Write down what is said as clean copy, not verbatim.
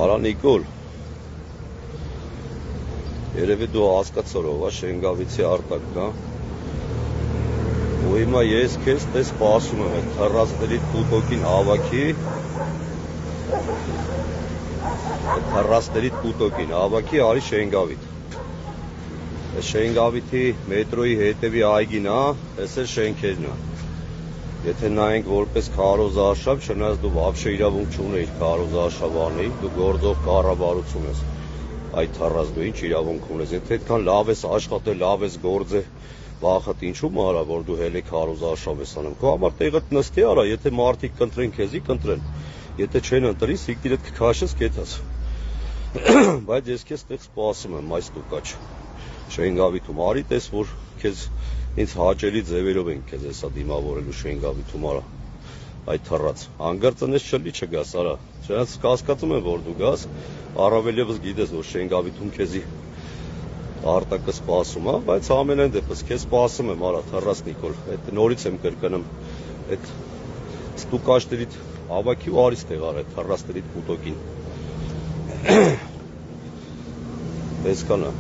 Արա Նիկոլ, երևի դու հասկացար ով է Շենգավիթի Արտակն է, ու հիմա ես քեզ տես սպասում եմ այդ թռածների տուտոկին հավաքի, արի Շենգավիթ, այս Շենգավիթի մետրոյի հետևի այգին է, այս էլ շենքերն է, եթե նայենք որպես քարոզարշավ, չնայած դու վաբշե իրավունք չունեիր քարոզարշավ անեի, դու գործող կառավարություն ես, այդ թռած դու ինչ իրավունք ունես, եթե այդքան լավ ես աշխատել, լավ ես գործել, վախդ ինչու մարա, որ դու հելի քարոզարշավ ես անում, քո համար տեղդ նստի արա, եթե մարդիկ կընտրեն քեզի կընտրեն, եթե չեն ընտրի, սիկիրդ կքաշես կեթաս, բայց ես քեզ տեղ սպասում եմ այս տուկաչ, Շենգավիթում արի տես, որ քեզ ինձ հաճելի ձևերով են քեզ հեսա դիմավորելու Շենգավիթում արա, այդ թռած, անգրծնես չլի չգաս արա, չնայած կասկածում եմ, որ դու գաս, առավել ևս գիտես, որ Շենգավիթում քեզի Արտակը սպասում է, բայց ամենայն դեպս քեզ սպասում եմ արա, թռած Նիկոլ, այդ նորից եմ կրկնում, այդ ստուկաշներից հավաքի ու արի ստեղ արա, այդ թռածների տուտոկին, այսքանը